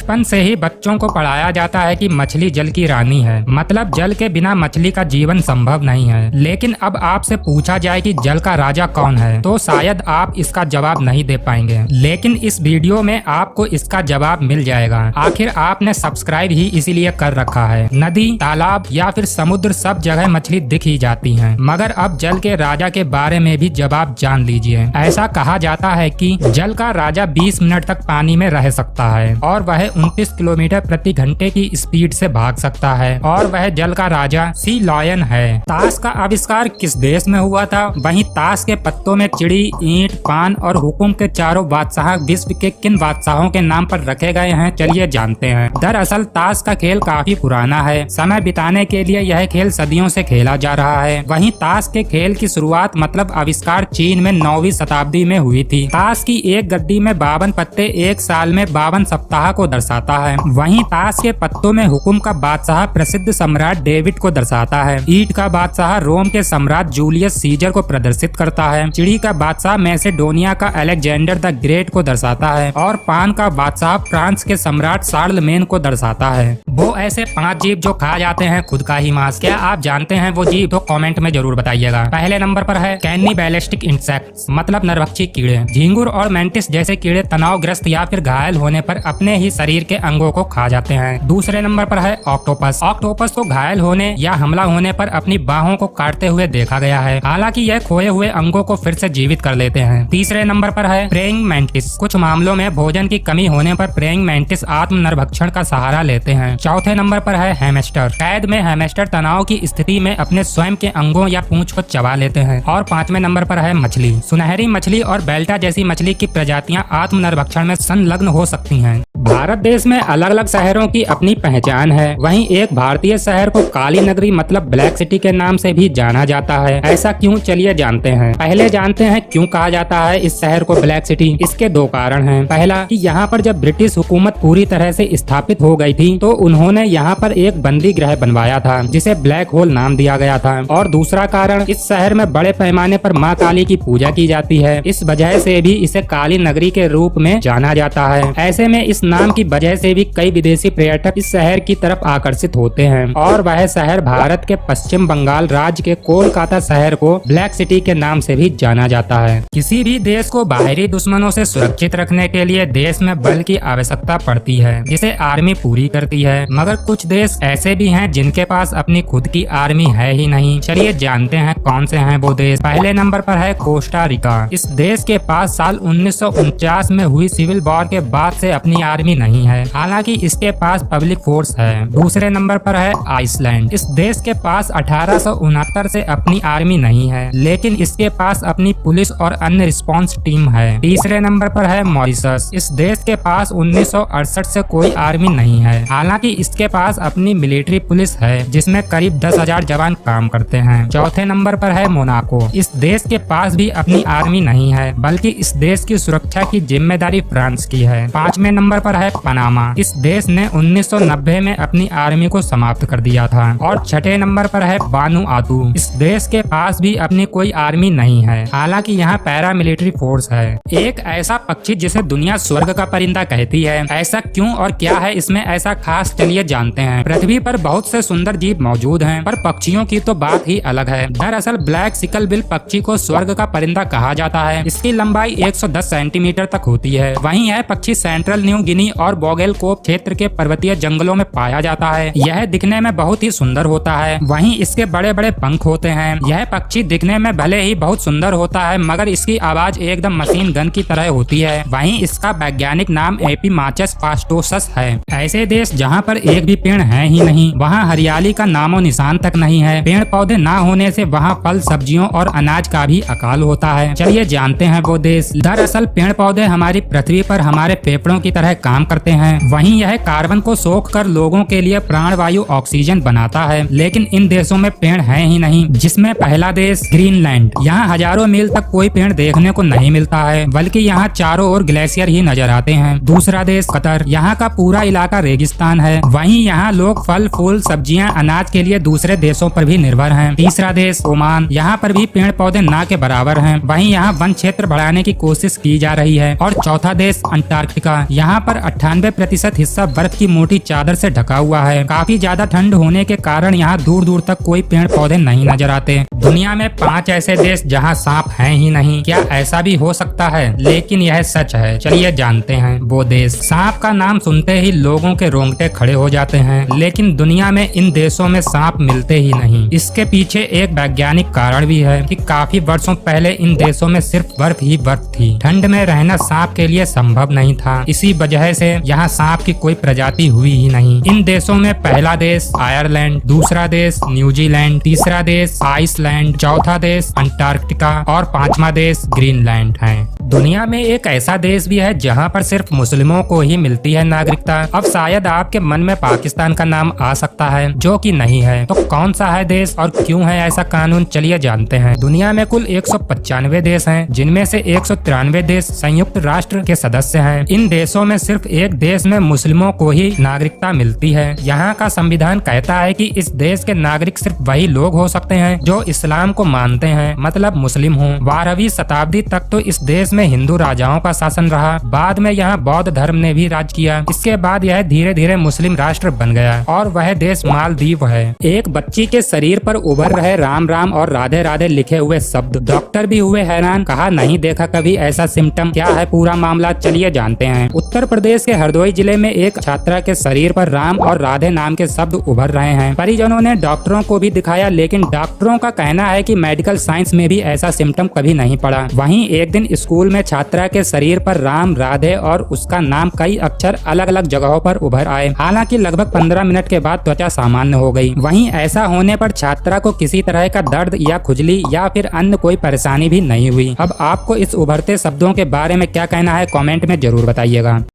बचपन से ही बच्चों को पढ़ाया जाता है कि मछली जल की रानी है, मतलब जल के बिना मछली का जीवन संभव नहीं है। लेकिन अब आपसे पूछा जाए कि जल का राजा कौन है, तो शायद आप इसका जवाब नहीं दे पाएंगे, लेकिन इस वीडियो में आपको इसका जवाब मिल जाएगा। आखिर आपने सब्सक्राइब ही इसीलिए कर रखा है। नदी, तालाब या फिर समुद्र, सब जगह मछली दिख ही जाती है, मगर अब जल के राजा के बारे में भी जवाब जान लीजिए। ऐसा कहा जाता है कि जल का राजा 20 मिनट तक पानी में रह सकता है और वह 29 किलोमीटर प्रति घंटे की स्पीड से भाग सकता है, और वह जल का राजा सी लॉयन है। ताश का आविष्कार किस देश में हुआ था? वहीं ताश के पत्तों में चिड़ी, ईंट, पान और हुकुम के चारों बादशाह विश्व के किन बादशाहों के नाम पर रखे गए हैं, चलिए जानते हैं। दरअसल ताश का खेल काफी पुराना है। समय बिताने के लिए यह खेल सदियों से खेला जा रहा है। वहीं ताश के खेल की शुरुआत मतलब आविष्कार चीन में 9वीं शताब्दी में हुई थी। ताश की एक गड्डी में 52 पत्ते एक साल में 52 सप्ताह को दर्शाता है। वहीं ताश के पत्तों में हुकुम का बादशाह प्रसिद्ध सम्राट डेविड को दर्शाता है। ईंट का बादशाह रोम के सम्राट जूलियस सीजर को प्रदर्शित करता है। चिड़ी का बादशाह मैसेडोनिया का अलेक्जेंडर द ग्रेट को दर्शाता है, और पान का बादशाह फ्रांस के सम्राट शार्लमेन को दर्शाता है। वो ऐसे 5 जीव जो खा जाते हैं खुद का ही मांस। क्या आप जानते हैं वो जीव? तो कमेंट में जरूर बताइएगा। पहले नंबर पर है कैनिबैलिस्टिक इंसेक्ट्स, मतलब नरभक्षी कीड़े। झींगुर और मेंटिस जैसे कीड़े तनावग्रस्त या फिर घायल होने पर अपने ही शरीर के अंगों को खा जाते हैं। दूसरे नंबर पर है ऑक्टोपस। ऑक्टोपस को घायल होने या हमला होने पर अपनी बाहों को काटते हुए देखा गया है, हालांकि यह खोए हुए अंगों को फिर से जीवित कर लेते हैं। तीसरे नंबर पर है प्रेइंग मैंटिस। कुछ मामलों में भोजन की कमी होने पर प्रेइंग मैंटिस आत्म नरभक्षण का सहारा लेते हैं। चौथे नंबर पर है हैमस्टर। कैद में हैमस्टर तनाव की स्थिति में अपने स्वयं के अंगों या पूंछ को चबा लेते हैं। और 5वें नंबर पर है मछली। सुनहरी मछली और बेल्टा जैसी मछली की प्रजातियां आत्म नरभक्षण में संलग्न हो सकती हैं। भारत देश में अलग अलग शहरों की अपनी पहचान है। वहीं एक भारतीय शहर को काली नगरी मतलब ब्लैक सिटी के नाम से भी जाना जाता है। ऐसा क्यों, चलिए जानते हैं। पहले जानते हैं क्यों कहा जाता है इस शहर को ब्लैक सिटी। इसके 2 कारण हैं। पहला कि यहाँ पर जब ब्रिटिश हुकूमत पूरी तरह से स्थापित हो गई थी तो उन्होंने यहाँ पर एक बंदी गृह बनवाया था जिसे ब्लैक होल नाम दिया गया था। और दूसरा कारण, इस शहर में बड़े पैमाने पर माँ काली की पूजा की जाती है। इस वजह से भी इसे काली नगरी के रूप में जाना जाता है। ऐसे में इस नाम की वजह से भी कई विदेशी पर्यटक इस शहर की तरफ आकर्षित होते हैं। और वह शहर भारत के पश्चिम बंगाल राज्य के कोलकाता शहर को ब्लैक सिटी के नाम से भी जाना जाता है। किसी भी देश को बाहरी दुश्मनों से सुरक्षित रखने के लिए देश में बल की आवश्यकता पड़ती है, जिसे आर्मी पूरी करती है। मगर कुछ देश ऐसे भी हैं जिनके पास अपनी खुद की आर्मी है ही नहीं। चलिए जानते हैं कौन से हैं वो देश। पहले नंबर पर है कोस्टा रिका। इस देश के पास साल 1949 में हुई सिविल वॉर के बाद से अपनी आर्मी नहीं है, हालांकि इसके पास पब्लिक फोर्स है। दूसरे नंबर पर है आइसलैंड। इस देश के पास 1869 से अपनी आर्मी नहीं है, लेकिन इसके पास अपनी पुलिस और अन्य रिस्पांस टीम है। तीसरे नंबर पर है मॉरिशस। इस देश के पास 1968 से कोई आर्मी नहीं है, हालांकि इसके पास अपनी मिलिट्री पुलिस है जिसमें करीब 10,000 जवान काम करते हैं। चौथे नंबर पर है मोनाको। इस देश के पास भी अपनी आर्मी नहीं है, बल्कि इस देश की सुरक्षा की जिम्मेदारी फ्रांस की है। 5वें नंबर पर है पनामा। इस देश ने 1990 में अपनी आर्मी को समाप्त कर दिया था। और 6ठे नंबर पर है वानुआतू। इस देश के पास भी अपनी कोई आर्मी नहीं है, हालांकि यहाँ पैरामिलिट्री फोर्स है। एक ऐसा पक्षी जिसे दुनिया स्वर्ग का परिंदा कहती है, ऐसा क्यों और क्या है इसमें ऐसा खास, चलिए जानते हैं। पृथ्वी पर बहुत से सुंदर जीव मौजूद हैं, पर पक्षियों की तो बात ही अलग है। दरअसल ब्लैक सिकल बिल पक्षी को स्वर्ग का परिंदा कहा जाता है। इसकी लंबाई 110 सेंटीमीटर तक होती है। वहीं यह पक्षी सेंट्रल न्यू गिनी और बोगेलकोप क्षेत्र के पर्वतीय जंगलों में पाया जाता है। यह दिखने में बहुत ही सुंदर होता है। वहीं इसके बड़े बड़े पंख होते हैं। यह पक्षी दिखने में भले ही बहुत सुंदर होता है, मगर इसकी आवाज एकदम मशीन गन की तरह होती है। वहीं इसका वैज्ञानिक नाम एपिमाचस पास्टोसस है। ऐसे देश जहाँ पर एक भी पेड़ है ही नहीं, वहाँ हरियाली का नामो निशान तक नहीं है। पेड़ पौधे ना होने से वहाँ फल, सब्जियों और अनाज का भी अकाल होता है। चलिए जानते हैं वो देश। दरअसल पेड़ पौधे हमारी पृथ्वी पर हमारे फेफड़ों की तरह काम करते हैं। वहीं यह कार्बन को सोख कर लोगों के लिए प्राणवायु ऑक्सीजन बनाता है। लेकिन इन देशों में पेड़ है ही नहीं, जिसमें पहला देश ग्रीनलैंड। यहाँ हजारों मील तक कोई पेड़ देखने को नहीं मिलता है, बल्कि यहाँ चारों ओर ग्लेशियर ही नजर आते हैं। दूसरा देश कतर। यहाँ का पूरा इलाका रेगिस्तान है। वहीं यहाँ लोग फल, फूल, सब्जियाँ, अनाज के लिए दूसरे देशों पर भी निर्भर हैं। तीसरा देश ओमान। यहाँ पर भी पेड़ पौधे ना के बराबर हैं। वहीं यहाँ वन क्षेत्र बढ़ाने की कोशिश की जा रही है। और चौथा देश अंटार्कटिका। यहाँ पर और 98% हिस्सा बर्फ की मोटी चादर से ढका हुआ है। काफी ज्यादा ठंड होने के कारण यहाँ दूर दूर तक कोई पेड़ पौधे नहीं नजर आते। दुनिया में 5 ऐसे देश जहाँ सांप हैं ही नहीं। क्या ऐसा भी हो सकता है? लेकिन यह सच है। चलिए जानते हैं वो देश। सांप का नाम सुनते ही लोगों के रोंगटे खड़े हो जाते हैं, लेकिन दुनिया में इन देशों में सांप मिलते ही नहीं। इसके पीछे एक वैज्ञानिक कारण भी है कि काफी वर्षों पहले इन देशों में सिर्फ बर्फ ही बर्फ थी। ठंड में रहना सांप के लिए संभव नहीं था। इसी वजह से यहाँ सांप की कोई प्रजाति हुई ही नहीं। इन देशों में पहला देश आयरलैंड, दूसरा देश न्यूजीलैंड, तीसरा देश आइसलैंड, चौथा देश अंटार्कटिका और 5वां देश ग्रीनलैंड है। दुनिया में एक ऐसा देश भी है जहाँ पर सिर्फ मुस्लिमों को ही मिलती है नागरिकता। अब शायद आपके मन में पाकिस्तान का नाम आ सकता है, जो कि नहीं है। तो कौन सा है देश और क्यों है ऐसा कानून? चलिए जानते हैं। दुनिया में कुल 195 देश हैं, जिनमें से 193 देश संयुक्त राष्ट्र के सदस्य हैं। इन देशों में सिर्फ एक देश में मुस्लिमों को ही नागरिकता मिलती है। यहाँ का संविधान कहता है कि इस देश के नागरिक सिर्फ वही लोग हो सकते हैं जो इस्लाम को मानते हैं, मतलब मुस्लिम हो। 12वीं शताब्दी तक तो इस देश में हिंदू राजाओं का शासन रहा। बाद में यहाँ बौद्ध धर्म ने भी राज किया। इसके बाद यह धीरे धीरे मुस्लिम राष्ट्र बन गया और वह देश मालदीव है। एक बच्ची के शरीर पर उभर रहे राम राम और राधे राधे लिखे हुए शब्द। डॉक्टर भी हुए हैरान, कहा नहीं देखा कभी ऐसा सिम्टम। क्या है पूरा मामला? चलिए जानते हैं। उत्तर प्रदेश के हरदोई जिले में एक छात्रा के शरीर पर राम और राधे नाम के शब्द उभर रहे हैं। परिजनों ने डॉक्टरों को भी दिखाया, लेकिन डॉक्टरों का कहना है कि मेडिकल साइंस में भी ऐसा सिम्टम कभी नहीं पड़ा। वहीं एक दिन स्कूल में छात्रा के शरीर पर राम, राधे और उसका नाम कई अक्षर अलग अलग जगहों पर उभर आए। हालांकि लगभग 15 मिनट के बाद त्वचा सामान्य हो गई। वहीं ऐसा होने पर छात्रा को किसी तरह का दर्द या खुजली या फिर अन्य कोई परेशानी भी नहीं हुई। अब आपको इस उभरते शब्दों के बारे में क्या कहना है? कमेंट में जरूर बताइएगा।